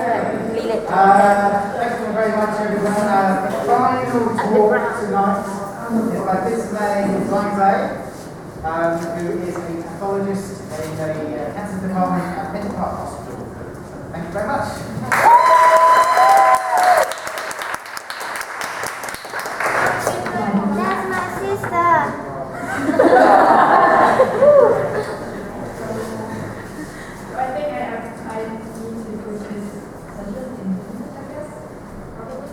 Thank you very much, everyone. Final talk tonight is by Thitsamy Luangxay, who is a pathologist in the cancer department at Mittaphab Hospital. Thank you very much. That's my sister. I think I need to put this session in English, I guess, probably.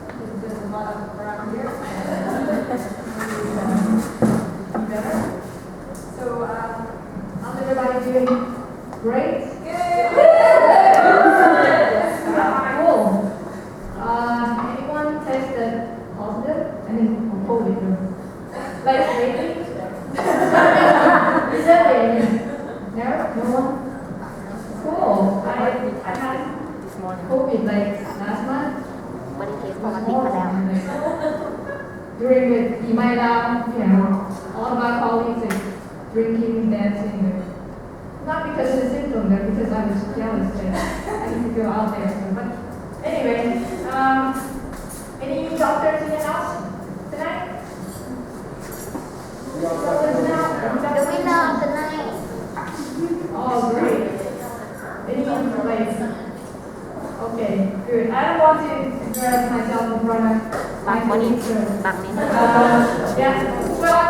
Because there's a lot of around here. Be better. So, how's everybody doing? Great? Cool. Anyone tested positive? I mean, on COVID? Like lately? Recently? No? No one? Cool. I had COVID like last month. During the Mittaphab, all of my colleagues are drinking, dancing. Not because of the symptom, but because I was jealous that I need to go out there. So, but anyway, any doctors in the house tonight? The winner of the night. Oh, great. Any place? Okay, good. I don't want to embarrass myself in front of my colleagues. Well,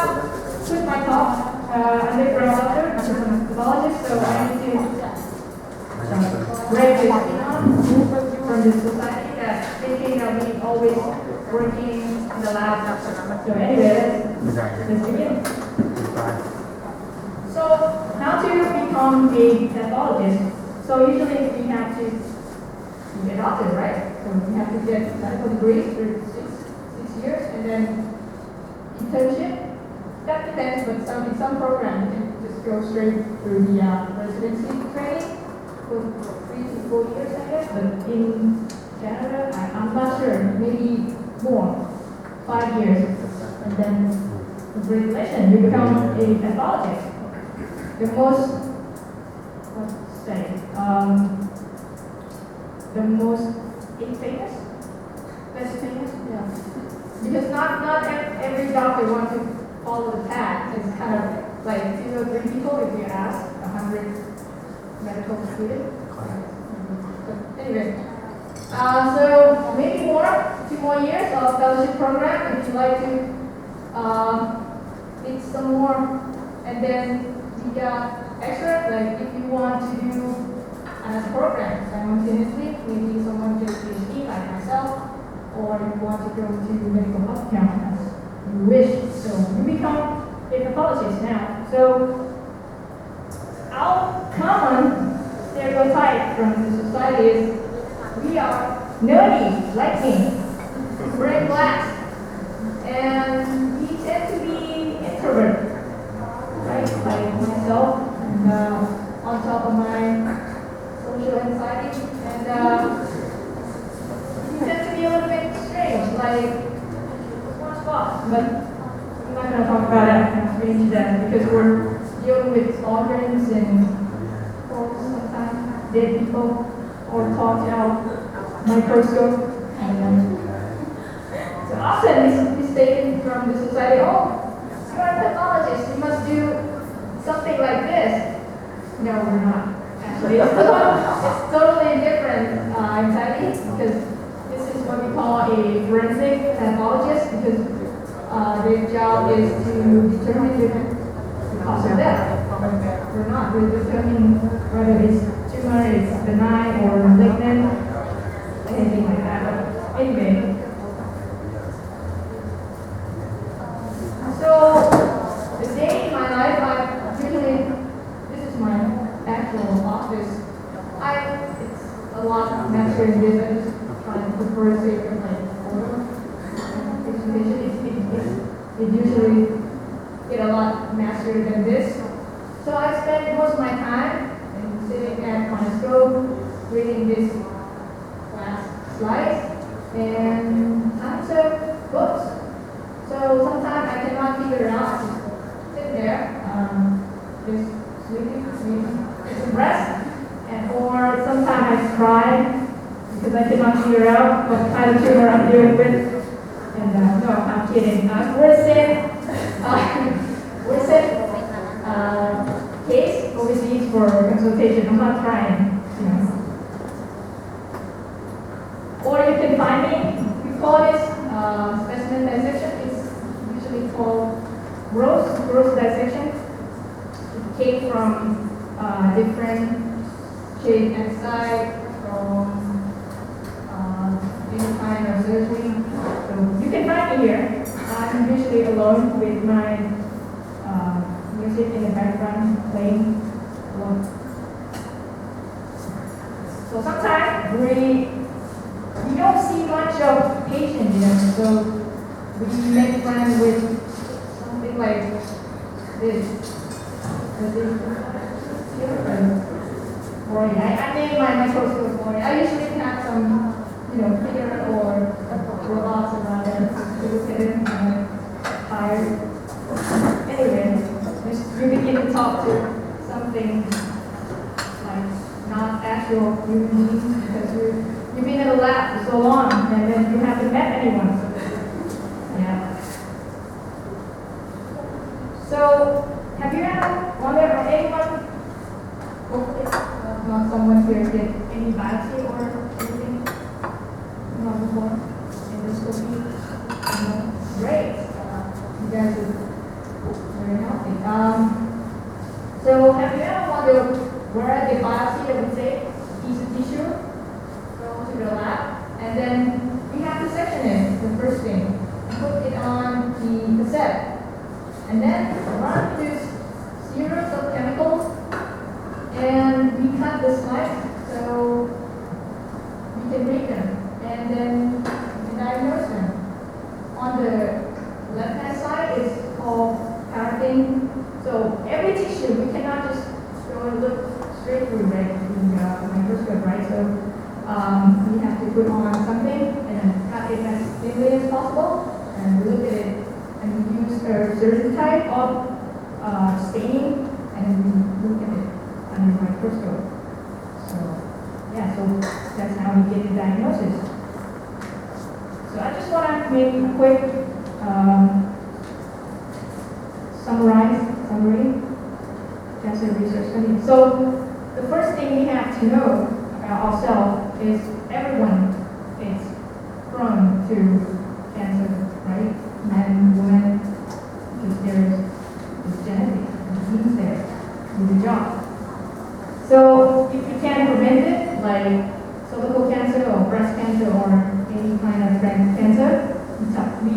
with my talk, I'm a doctor, I'm a pathologist, so I need to break this from the society that thinking that we always working in the lab. So anyway, let's begin. So how to become a pathologist? So usually we have to be a doctor, right? So we have to get medical degrees for six years and then internship. That depends, but in some programs you can just go straight through the residency training for 3 to 4 years, I guess. But in Canada, I'm not sure, maybe more, 5 years. And then with regulation, you become a pathologist. The most, let's say, the most famous? Best famous? Yeah. Because not every doctor wants to follow the path. It's kind of like 2 or 3 people if you ask 100 medical students. But anyway, so maybe 2 more years of fellowship program if you'd like to need some more, and then you got extra, like if you want to do a program simultaneously, maybe someone just PhD like myself, or you want to go to medical health campus. You wish, so you become a pathologist now. So our common stereotype from the society is we are nerdy, like me, wearing glass, and we tend to be introvert, right? Like myself, and on top of my social anxiety, and we tend to be a little bit strange, like but I'm not going to talk about that strange death because we're dealing with organs and sometimes dead people or talked out microscope. And, so often it's taken from the society, oh, you're a pathologist, you must do something like this. No, we're not. Actually, it's totally different anxiety because this is what we call a forensic pathologist because their job is to determine the cause of death. We're not. We're determining whether it's tumor, it's benign or malignant, anything like that. Anyway. So, the day in my life, I usually, this is my actual office. It's a lot nicer than this. I just try to prefer to say photo. It usually get a lot nicer than this. So I spend most of my time sitting at my stove, reading this class slides, and tons of books. So sometimes I cannot figure out, just sit there, just sleeping, taking a rest, or sometimes I figure out what kind of tumor I'm dealing with. And no, I'm kidding. We're set case overseas for consultation. I'm not trying, you know. Or you can find me. We call this specimen dissection. It's usually called gross dissection. It came from different shape and size from any kind of surgery. So you can find me here. I'm usually alone with my music in the background playing alone. So sometimes we don't see much of patient here, so we make friends with something like this. I name my microscope for it. I usually have some, figure or robots around there to look at it and I'm tired. Anyway, you begin to talk to something like not actual human beings because you've been in the lab for so long and then you haven't met anyone. Yeah. So, have you ever wondered or anyone, hopefully not someone here did any biopsy or anything? Not before? Endoscopy? No? Great. You guys are very healthy. So have you ever wondered where the biopsy, I would say, piece of tissue, go to the lab, and then we have to section it, the first thing, and put it on the cassette, and then run this series of chemicals, and we cut the slides so we can read them, and then we can diagnose them. On the left-hand side is called carotene. So every tissue, we cannot just go and look straight through, right, in the microscope, right? So we have to put on something and cut it as thinly as possible, and look at it, and we use a certain type of staining, and we look at it under the microscope. So yeah, so that's how we get the diagnosis. So I just want to make a quick summary, cancer research study. So the first thing we have to know about ourselves is everyone is prone to cancer, right? Men, women, because there's genetic genes there with the job. So if we can prevent it, like cervical cancer or breast cancer or any kind of cancer, we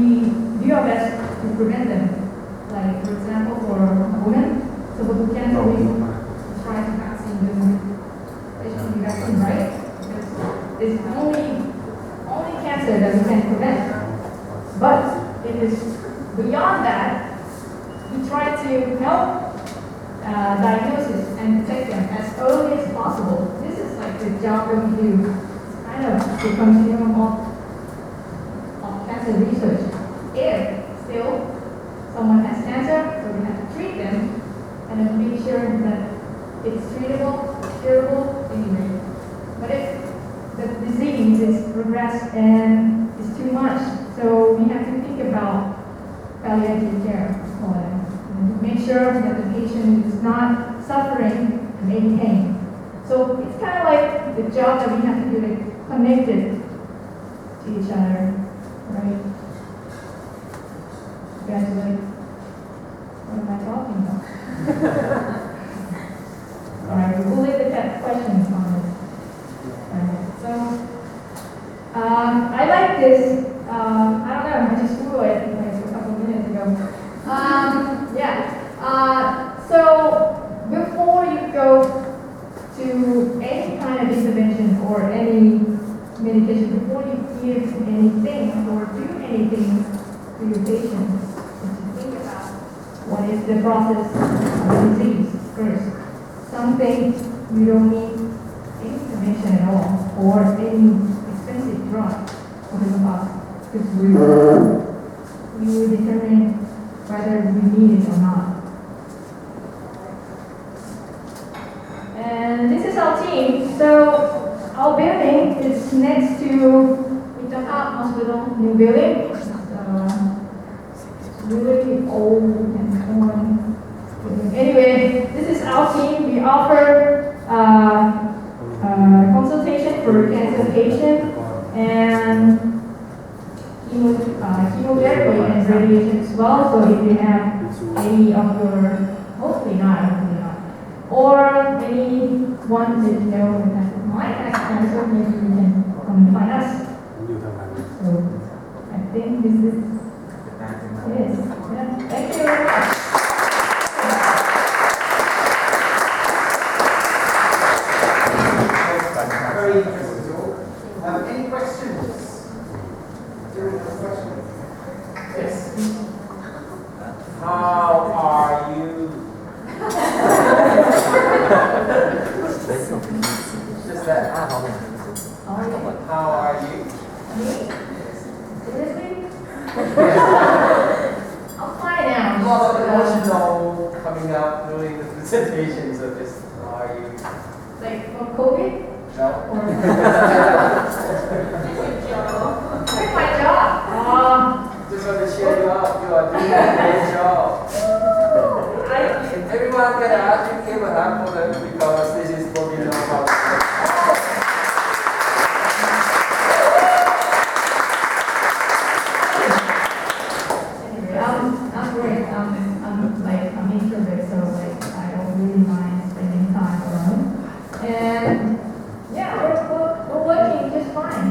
do our best to prevent them. Like, for example, for a woman, cervical cancer, we try to vaccine them with HPV vaccine, right? Because it's only cancer that we can prevent. But if it's beyond that, we try to help diagnosis and detect them as early as possible. This is like the job that we do. It's kind of the continuum of cancer research. If still someone has cancer, so we have to treat them and then make sure that it's treatable, curable anyway. But if the disease is regressed and is too much, so we have to think about palliative care for them. And make sure that the patient is not suffering and any pain. So it's kind of like the job that we have to do, like connected to each other, right? You guys are like, what am I talking about? All right, we'll leave the questions on this. So, I like this. I don't know, I just Googled it like a couple minutes ago. So before you go to any kind of intervention or any medication, before you give anything or do anything to your patients, you should think about what is the process of the disease first. Some things you don't need any intervention at all or any expensive drug for the cost, because we will determine whether we need it or not. And this is our team. So our building is next to new building. It's really old and torn. Anyway, this is our team. We offer consultation for cancer patients and chemotherapy and radiation as well. So if you have any of your, hopefully not, or anyone that you know that might have cancer, maybe you can come and find us. So I think this is it. Yeah. Thank you very much. Very interesting talk. Any questions? Yes. How are you? Just that. How are you? Me? Seriously? I'm fine now. A lot of emotional coming up during the presentation, so just how are you? Like from COVID? No. Or quit my job. Just want to cheer you up. You are doing a great job. Everyone can ask you give a hand for them because this is what you know about. I'm great. I'm introvert, so I don't really mind spending time alone. And yeah, we're working just fine.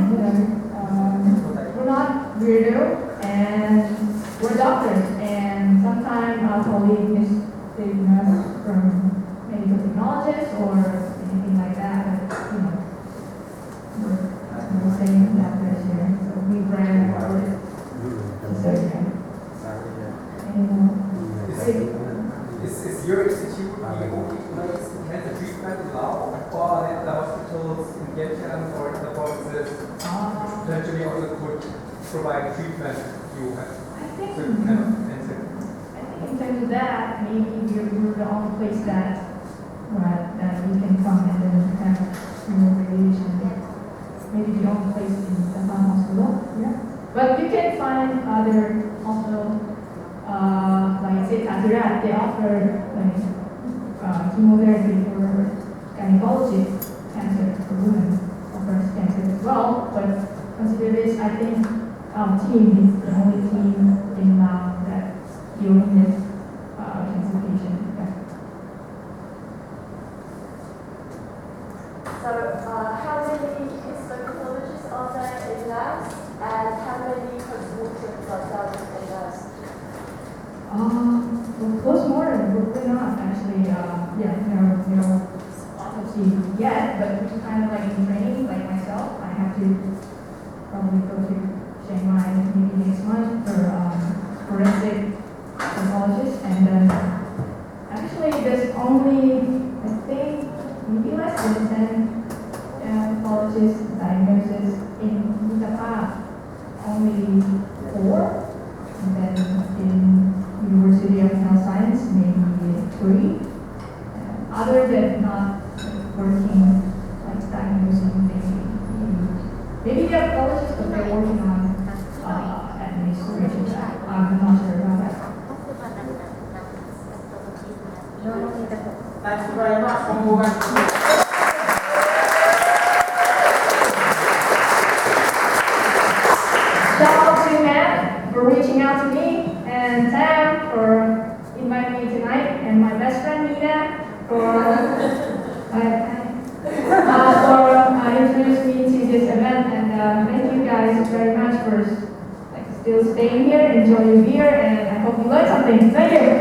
We're not weirdo, and we're doctors. And sometimes our colleague is taking us from medical technologists or anything like that. But we're the same doctors here, so we brand the surgeon. Is your institute the only place that has a treatment in Laos, or are the hospitals in Vientiane or the provinces potentially also could provide treatment you have? I think Certain kind of cancer? in terms of that, maybe we're the only place that we can come and then have radiation. Maybe the only place in the Mittaphab Hospital. Yeah. But you can find other hospitals. Like Thitsamy, they offer chemotherapy for gynecology cancer for women, or breast cancer as well. But consider this, I think our team is the only team in Laos that dealing with cancer patients. Yeah. So, how many histologists are there in Laos, and how many consultants are there in Laos? Well, post-mortem, we're not actually, no autopsy yet, but we're kind of like in training, like myself. I have to probably go to Shanghai maybe next month for forensic pathologist, and then actually there's only, I think, maybe less than 10 pathologists diagnosis in Mittaphab, only 4, and then in University of Health Science, maybe 3. Other than not working, like diagnosing, maybe they're pathologists, but they're working on administration. I'm not sure about that. Thank you very much. One more round. Shout out to Matt for reaching out to me, and Sam for inviting me tonight, and my best friend Nina for introducing me to this event. And thank you guys very much for still staying here, enjoy your beer, and I hope you learned something. Thank you.